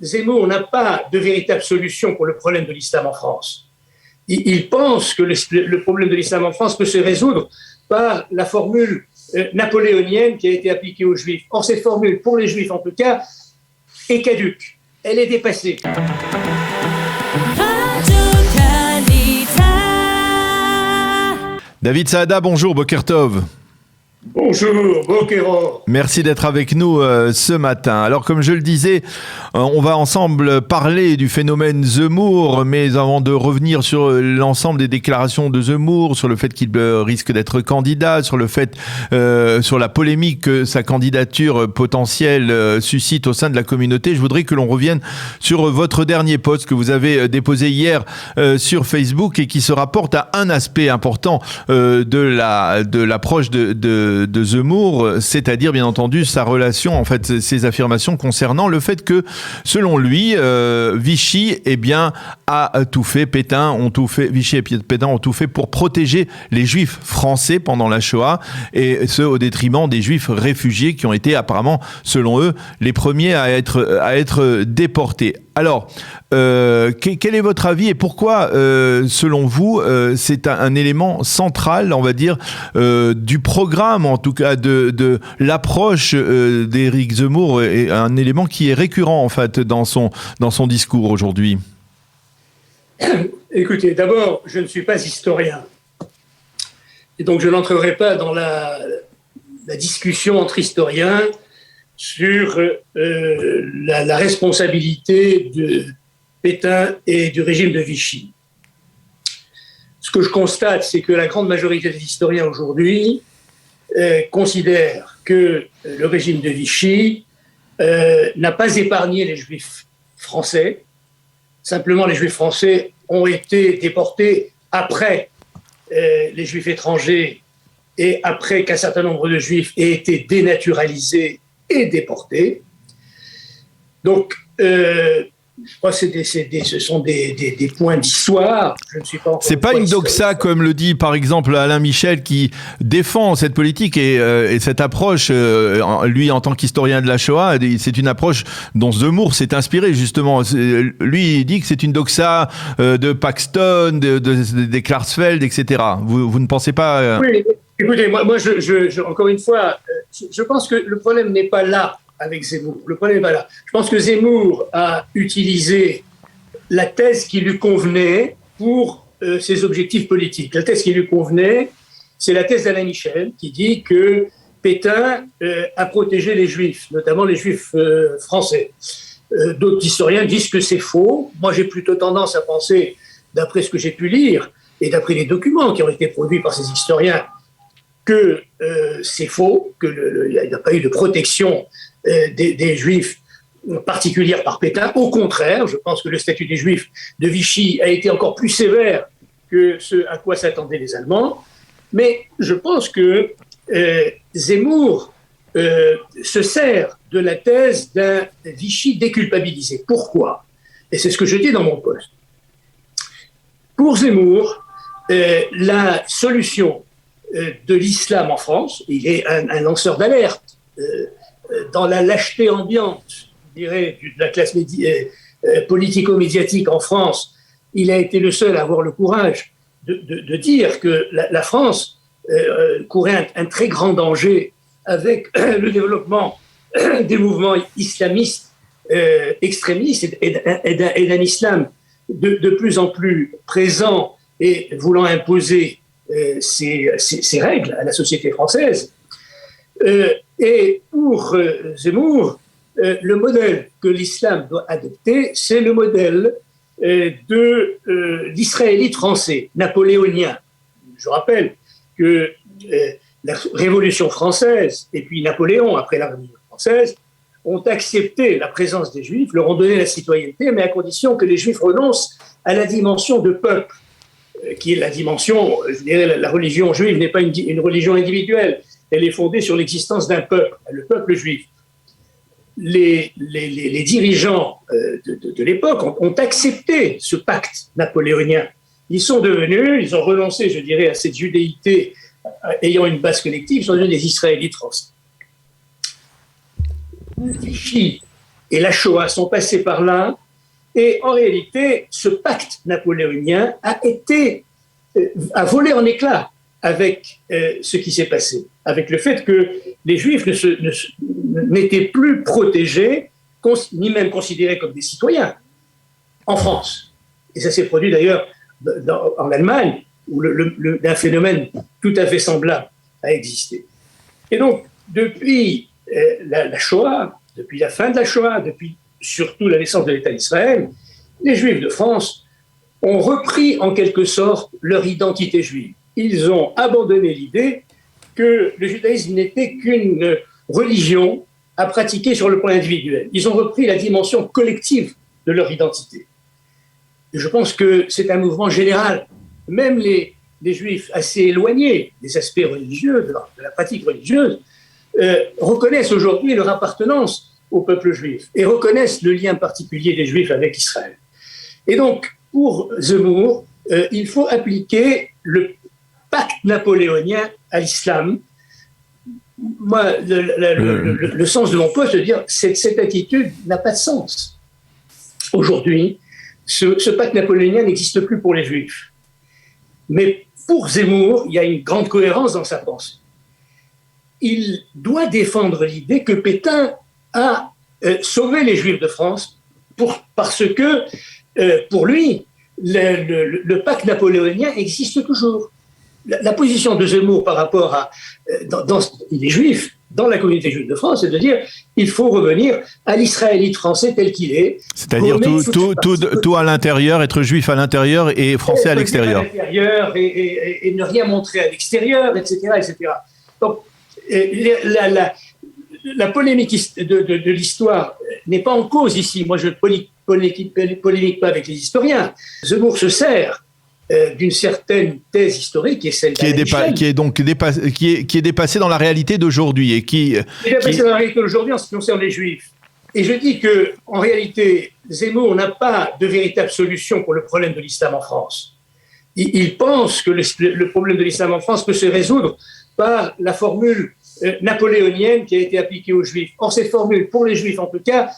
Zemmour n'a pas de véritable solution pour le problème de l'islam en France. Il pense que le problème de l'islam en France peut se résoudre par la formule napoléonienne qui a été appliquée aux Juifs. Or, cette formule, pour les Juifs en tout cas, est caduque. Elle est dépassée. David Saada, bonjour, Boker Tov. Bonjour, Boker. Merci d'être avec nous ce matin. Alors, comme je le disais, on va ensemble parler du phénomène Zemmour, mais avant de revenir sur l'ensemble des déclarations de Zemmour, sur le fait qu'il risque d'être candidat, sur le fait, sur la polémique que sa candidature potentielle suscite au sein de la communauté, je voudrais que l'on revienne sur votre dernier post que vous avez déposé hier sur Facebook et qui se rapporte à un aspect important de l'approche de Zemmour, c'est-à-dire bien entendu sa relation, en fait, ses affirmations concernant le fait que, selon lui, Vichy, a tout fait, Vichy et Pétain ont tout fait pour protéger les Juifs français pendant la Shoah, et ce au détriment des Juifs réfugiés qui ont été apparemment, selon eux, les premiers à être déportés. Alors, quel est votre avis et pourquoi, selon vous, c'est un élément central, on va dire, du programme, en tout cas de l'approche d'Éric Zemmour, et un élément qui est récurrent en fait dans son discours aujourd'hui? Écoutez, d'abord, je ne suis pas historien. Et donc, je n'entrerai pas dans la discussion entre historiens sur la responsabilité de Pétain et du régime de Vichy. Ce que je constate, c'est que la grande majorité des historiens aujourd'hui considèrent que le régime de Vichy n'a pas épargné les Juifs français. Simplement, les Juifs français ont été déportés après les Juifs étrangers et après qu'un certain nombre de Juifs aient été dénaturalisés et déportés. Donc, je crois que ce sont des points d'histoire. Je ne suis pas encore. C'est pas une doxa, comme le dit par exemple Alain Michel, qui défend cette politique et cette approche, lui en tant qu'historien de la Shoah, c'est une approche dont Zemmour s'est inspiré justement. Lui, il dit que c'est une doxa de Paxton, des Klarsfeld, etc. Vous ne pensez pas Oui, écoutez, moi encore une fois, je pense que le problème n'est pas là avec Zemmour. Le problème n'est pas là. Je pense que Zemmour a utilisé la thèse qui lui convenait pour ses objectifs politiques. La thèse qui lui convenait, c'est la thèse d'Alain Michel, qui dit que Pétain a protégé les Juifs, notamment les Juifs français. D'autres historiens disent que c'est faux. Moi, j'ai plutôt tendance à penser, d'après ce que j'ai pu lire, et d'après les documents qui ont été produits par ces historiens, que c'est faux, qu'il n'y a pas eu de protection des Juifs particulière par Pétain. Au contraire, je pense que le statut des Juifs de Vichy a été encore plus sévère que ce à quoi s'attendaient les Allemands. Mais je pense que Zemmour se sert de la thèse d'un Vichy déculpabilisé. Pourquoi? Et c'est ce que je dis dans mon poste. Pour Zemmour, la solution de l'islam en France, il est un lanceur d'alerte dans la lâcheté ambiante, je dirais, de la classe politico-médiatique en France. Il a été le seul à avoir le courage de dire que la France courait un très grand danger avec le développement des mouvements islamistes extrémistes et d'un islam de plus en plus présent et voulant imposer ses règles à la société française. Et pour Zemmour, le modèle que l'islam doit adopter, c'est le modèle de l'israélite français, napoléonien. Je rappelle que la Révolution française et puis Napoléon, après la Révolution française, ont accepté la présence des Juifs, leur ont donné la citoyenneté, mais à condition que les Juifs renoncent à la dimension de peuple, qui est la dimension, je dirais, la religion juive n'est pas une religion individuelle, elle est fondée sur l'existence d'un peuple, le peuple juif. Les dirigeants de l'époque ont accepté ce pacte napoléonien. Ils ont renoncé, je dirais, à cette judéité ayant une base collective, ils sont devenus des Israélites français. Vichy et la Shoah sont passés par là. Et en réalité, ce pacte napoléonien a volé en éclats avec ce qui s'est passé, avec le fait que les Juifs n'étaient plus protégés, ni même considérés comme des citoyens en France. Et ça s'est produit d'ailleurs en Allemagne, où un phénomène tout à fait semblable a existé. Et donc, depuis la Shoah, depuis la fin de la Shoah, depuis surtout la naissance de l'État d'Israël, les Juifs de France ont repris en quelque sorte leur identité juive. Ils ont abandonné l'idée que le judaïsme n'était qu'une religion à pratiquer sur le plan individuel. Ils ont repris la dimension collective de leur identité. Et je pense que c'est un mouvement général. Même les Juifs assez éloignés des aspects religieux, de la pratique religieuse, reconnaissent aujourd'hui leur appartenance au peuple juif et reconnaissent le lien particulier des Juifs avec Israël. Et donc, pour Zemmour, il faut appliquer le pacte napoléonien à l'islam. Moi, le sens de mon poste, c'est de dire que cette attitude n'a pas de sens. Aujourd'hui, ce pacte napoléonien n'existe plus pour les Juifs. Mais pour Zemmour, il y a une grande cohérence dans sa pensée. Il doit défendre l'idée que Pétain a sauvé les Juifs de France parce que, pour lui, le pacte napoléonien existe toujours. La position de Zemmour par rapport à les Juifs dans la communauté juive de France, c'est de dire il faut revenir à l'israélite français tel qu'il est. C'est-à-dire tout à l'intérieur, être juif à l'intérieur et français à l'extérieur. Et ne rien montrer à l'extérieur, etc. etc. Donc, la polémique de l'histoire n'est pas en cause ici. Moi, je ne polémique pas avec les historiens. Zemmour se sert d'une certaine thèse historique qui est celle qui est dépassée dans la réalité d'aujourd'hui et qui est dépassée dans la réalité d'aujourd'hui en ce qui concerne les Juifs. Et je dis que en réalité, Zemmour n'a pas de véritable solution pour le problème de l'islam en France. Il pense que le problème de l'islam en France peut se résoudre par la formule napoléonienne qui a été appliquée aux Juifs. Or, cette formule, pour les Juifs en tout cas,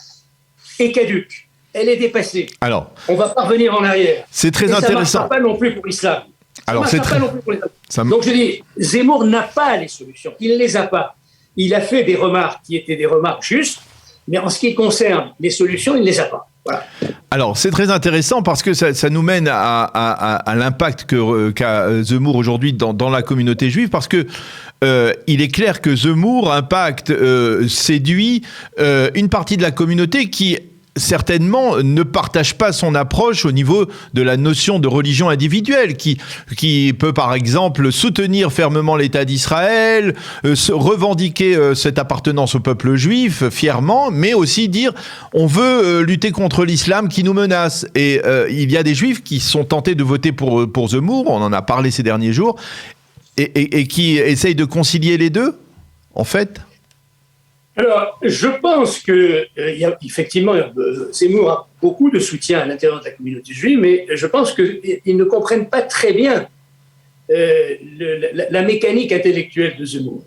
est caduque. Elle est dépassée. Alors, on ne va pas revenir en arrière. C'est très intéressant. Ça ne marchera pas non plus pour l'islam. Alors, Donc, je dis, Zemmour n'a pas les solutions. Il ne les a pas. Il a fait des remarques qui étaient des remarques justes, mais en ce qui concerne les solutions, il ne les a pas. Voilà. Alors, c'est très intéressant parce que ça nous mène à l'impact qu'a Zemmour aujourd'hui dans la communauté juive, parce que il est clair que Zemmour séduit une partie de la communauté qui certainement ne partage pas son approche au niveau de la notion de religion individuelle, qui peut par exemple soutenir fermement l'État d'Israël, revendiquer cette appartenance au peuple juif fièrement, mais aussi dire on veut lutter contre l'islam qui nous menace. Et il y a des juifs qui sont tentés de voter pour Zemmour, on en a parlé ces derniers jours, et qui essayent de concilier les deux, en fait. Alors, je pense que effectivement, Zemmour a beaucoup de soutien à l'intérieur de la communauté juive, mais je pense qu'ils ne comprennent pas très bien la mécanique intellectuelle de Zemmour.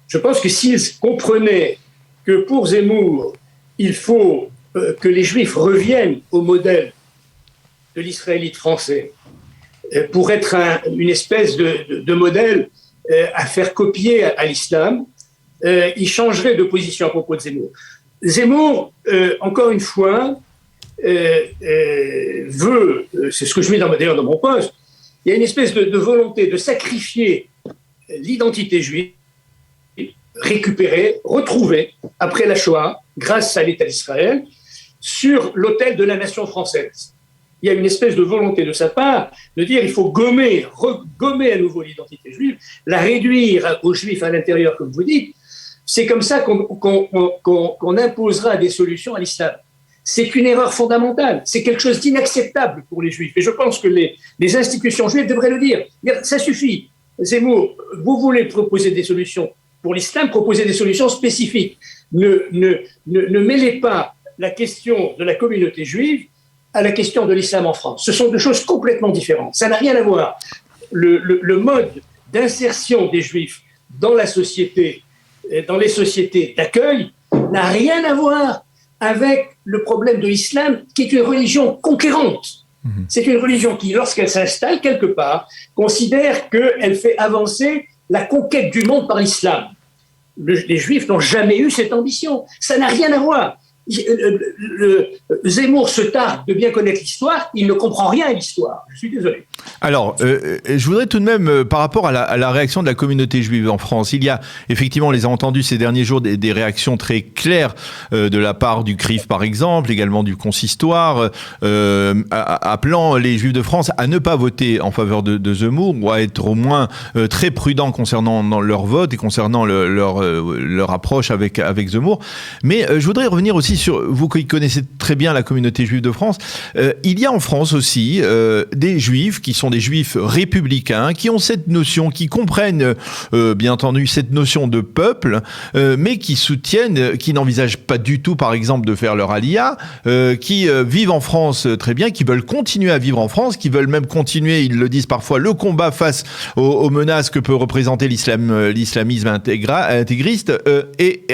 Je pense que s'ils comprenaient que pour Zemmour, il faut que les Juifs reviennent au modèle de l'israélite français pour être une espèce de modèle à faire copier à l'islam, il changerait de position à propos de Zemmour. Zemmour, encore une fois, veut, c'est ce que je mets d'ailleurs dans mon poste, il y a une espèce de volonté de sacrifier l'identité juive, récupérée, retrouvée après la Shoah, grâce à l'État d'Israël, sur l'autel de la nation française. Il y a une espèce de volonté de sa part de dire il faut gommer à nouveau l'identité juive, la réduire aux Juifs à l'intérieur, comme vous dites. C'est comme ça qu'on imposera des solutions à l'islam. C'est une erreur fondamentale. C'est quelque chose d'inacceptable pour les Juifs. Et je pense que les institutions juives devraient le dire. Ça suffit. Zemmour, vous voulez proposer des solutions pour l'islam, proposez des solutions spécifiques. Ne mêlez pas la question de la communauté juive à la question de l'islam en France. Ce sont deux choses complètement différentes. Ça n'a rien à voir. Le mode d'insertion des Juifs dans la société, dans les sociétés d'accueil, n'a rien à voir avec le problème de l'islam, qui est une religion conquérante. C'est une religion qui, lorsqu'elle s'installe quelque part, considère qu'elle fait avancer la conquête du monde par l'islam. Les Juifs n'ont jamais eu cette ambition. Ça n'a rien à voir. Zemmour se targue de bien connaître l'histoire, il ne comprend rien à l'histoire. Je suis désolé. Alors, je voudrais tout de même, par rapport à la réaction de la communauté juive en France, il y a effectivement, on les a entendus ces derniers jours, des réactions très claires de la part du CRIF, par exemple, également du consistoire, appelant les Juifs de France à ne pas voter en faveur de Zemmour, ou à être au moins très prudents concernant leur vote et concernant leur approche avec Zemmour. Mais je voudrais revenir aussi sur, vous qui connaissez très bien la communauté juive de France, il y a en France aussi des Juifs qui sont des Juifs républicains, qui ont cette notion, qui comprennent bien entendu cette notion de peuple, mais qui soutiennent, qui n'envisagent pas du tout par exemple de faire leur alia, qui vivent en France très bien, qui veulent continuer à vivre en France, qui veulent même continuer, ils le disent parfois, le combat face aux menaces que peut représenter l'islamisme intégriste. Et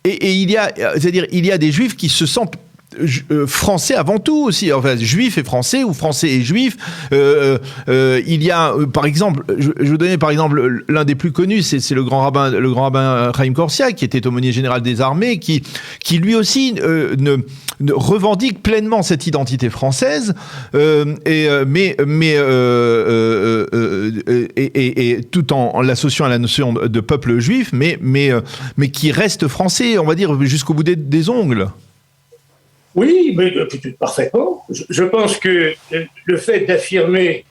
il y a, c'est-à-dire, il y a des Juifs qui se sentent français avant tout aussi, enfin juifs et français ou français et juifs. Il y a par exemple, je vous donnais par exemple l'un des plus connus, c'est le grand rabbin Chaim Korsia, qui était aumônier général des armées, qui lui aussi ne revendique pleinement cette identité française, et tout en l'associant à la notion de peuple juif, mais qui reste français, on va dire jusqu'au bout des ongles. Oui, mais parfaitement. Je pense que le fait d'affirmer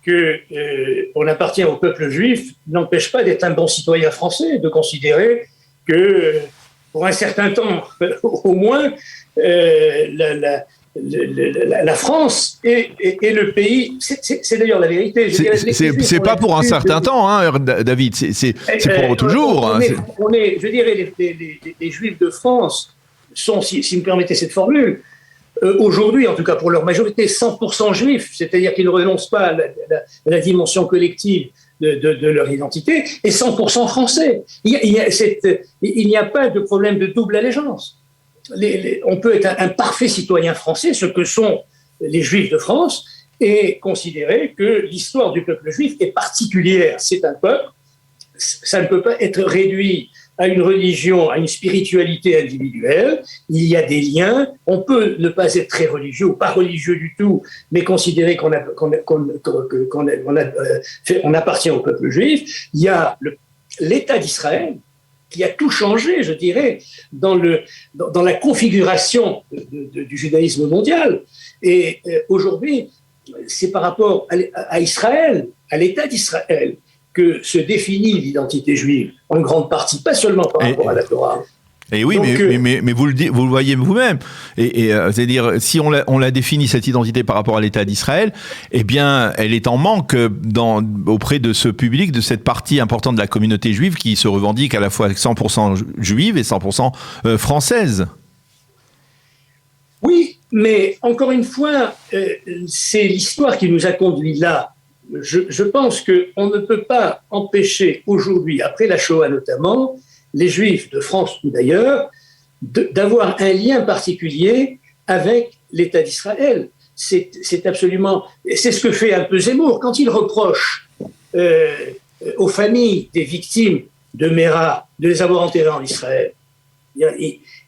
qu'on appartient au peuple juif n'empêche pas d'être un bon citoyen français, de considérer que, pour un certain temps, au moins, la France est le pays. C'est d'ailleurs la vérité. C'est pas pour un certain temps, hein, David. C'est pour toujours. Je dirais, les Juifs de France sont, si vous me permettez cette formule, aujourd'hui, en tout cas pour leur majorité, 100% juifs, c'est-à-dire qu'ils ne renoncent pas à la dimension collective de leur identité, et 100% français. Il n'y a pas de problème de double allégeance. On peut être un parfait citoyen français, ce que sont les Juifs de France, et considérer que l'histoire du peuple juif est particulière. C'est un peuple, ça ne peut pas être réduit à une religion, à une spiritualité individuelle. Il y a des liens. On peut ne pas être très religieux ou pas religieux du tout, mais considérer qu'on appartient au peuple juif. Il y a l'État d'Israël qui a tout changé, je dirais, dans la configuration du judaïsme mondial. Et aujourd'hui, c'est par rapport à Israël, à l'État d'Israël, que se définit l'identité juive, en grande partie, pas seulement par rapport à la Torah. Et oui, donc, mais vous le voyez vous-même. C'est-à-dire, si on la définit, cette identité par rapport à l'État d'Israël, eh bien, elle est en manque auprès de ce public, de cette partie importante de la communauté juive qui se revendique à la fois 100% juive et 100% française. Oui, mais encore une fois, c'est l'histoire qui nous a conduits là. Je pense qu'on ne peut pas empêcher aujourd'hui, après la Shoah notamment, les Juifs de France ou d'ailleurs, d'avoir un lien particulier avec l'État d'Israël. C'est absolument... C'est ce que fait un peu Zemmour. Quand il reproche aux familles des victimes de Mera de les avoir enterrées en Israël,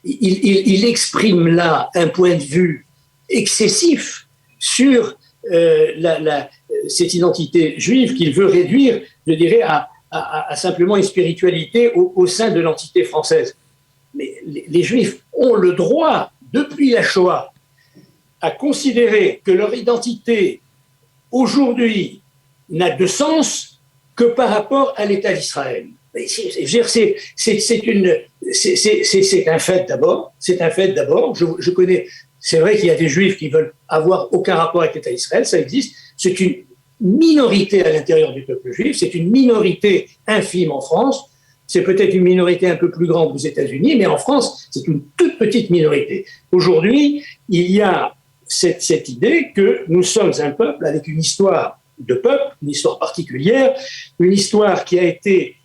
il exprime là un point de vue excessif sur cette identité juive qu'il veut réduire, je dirais, à simplement une spiritualité au sein de l'entité française. Mais les Juifs ont le droit, depuis la Shoah, à considérer que leur identité, aujourd'hui, n'a de sens que par rapport à l'État d'Israël. C'est un fait d'abord. C'est un fait d'abord. Je connais... C'est vrai qu'il y a des Juifs qui veulent avoir aucun rapport avec l'État d'Israël, ça existe. C'est une minorité à l'intérieur du peuple juif, c'est une minorité infime en France, c'est peut-être une minorité un peu plus grande aux États-Unis, mais en France, c'est une toute petite minorité. Aujourd'hui, il y a cette idée que nous sommes un peuple avec une histoire de peuple, une histoire particulière, une histoire qui a été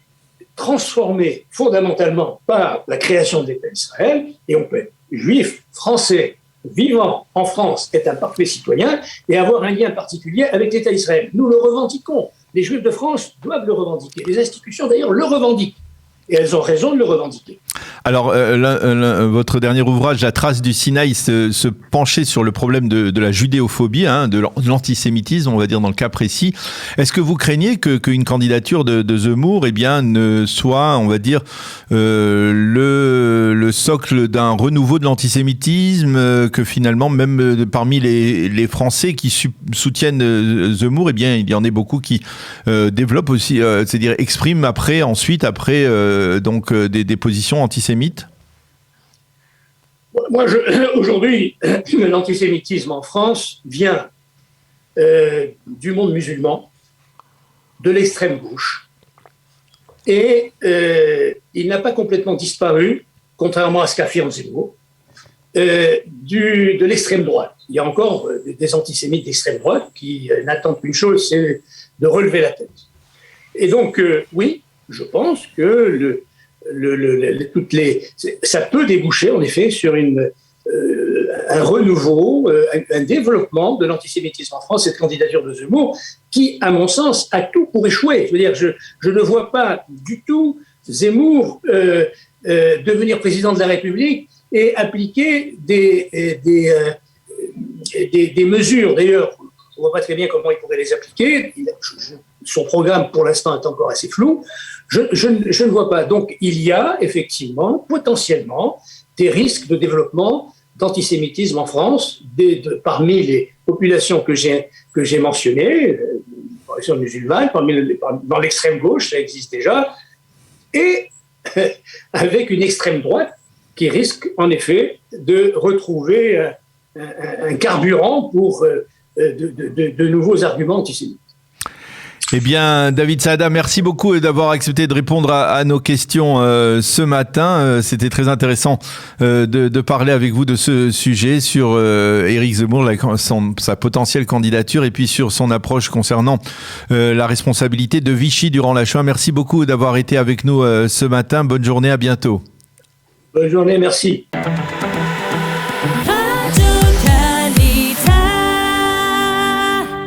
transformée fondamentalement par la création de l'État d'Israël, et on peut être juif français vivant en France est un parfait citoyen et avoir un lien particulier avec l'État d'Israël. Nous le revendiquons. Les Juifs de France doivent le revendiquer. Les institutions, d'ailleurs, le revendiquent. Et elles ont raison de le revendiquer. Alors, votre dernier ouvrage, La trace du Sinaï, se penchait sur le problème de la judéophobie, de l'antisémitisme, on va dire dans le cas précis. Est-ce que vous craignez qu'une candidature de Zemmour, ne soit, on va dire, le socle d'un renouveau de l'antisémitisme, que finalement, même parmi les Français qui soutiennent Zemmour, il y en a beaucoup qui développent aussi, c'est-à-dire expriment ensuite des positions antisémites? Moi, aujourd'hui, l'antisémitisme en France vient du monde musulman, de l'extrême gauche, et il n'a pas complètement disparu, contrairement à ce qu'affirme Zemmour, de l'extrême droite. Il y a encore des antisémites d'extrême droite qui n'attendent qu'une chose, c'est de relever la tête. Et donc, oui, je pense que ça peut déboucher en effet sur un renouveau, un développement de l'antisémitisme en France, cette candidature de Zemmour, qui, à mon sens, a tout pour échouer. Je veux dire, je ne vois pas du tout Zemmour devenir président de la République et appliquer des mesures. D'ailleurs, je ne vois pas très bien comment il pourrait les appliquer. Son programme, pour l'instant, est encore assez flou. Je ne vois pas. Donc, il y a effectivement, potentiellement, des risques de développement d'antisémitisme en France, parmi les populations que j'ai mentionnées, les populations musulmanes, dans l'extrême gauche, ça existe déjà, et avec une extrême droite qui risque, en effet, de retrouver un carburant pour de nouveaux arguments antisémites. Eh bien, David Saada, merci beaucoup d'avoir accepté de répondre à nos questions ce matin. C'était très intéressant de parler avec vous de ce sujet sur Éric Zemmour, sa potentielle candidature et puis sur son approche concernant la responsabilité de Vichy durant la Shoah. Merci beaucoup d'avoir été avec nous ce matin. Bonne journée, à bientôt. Bonne journée, merci.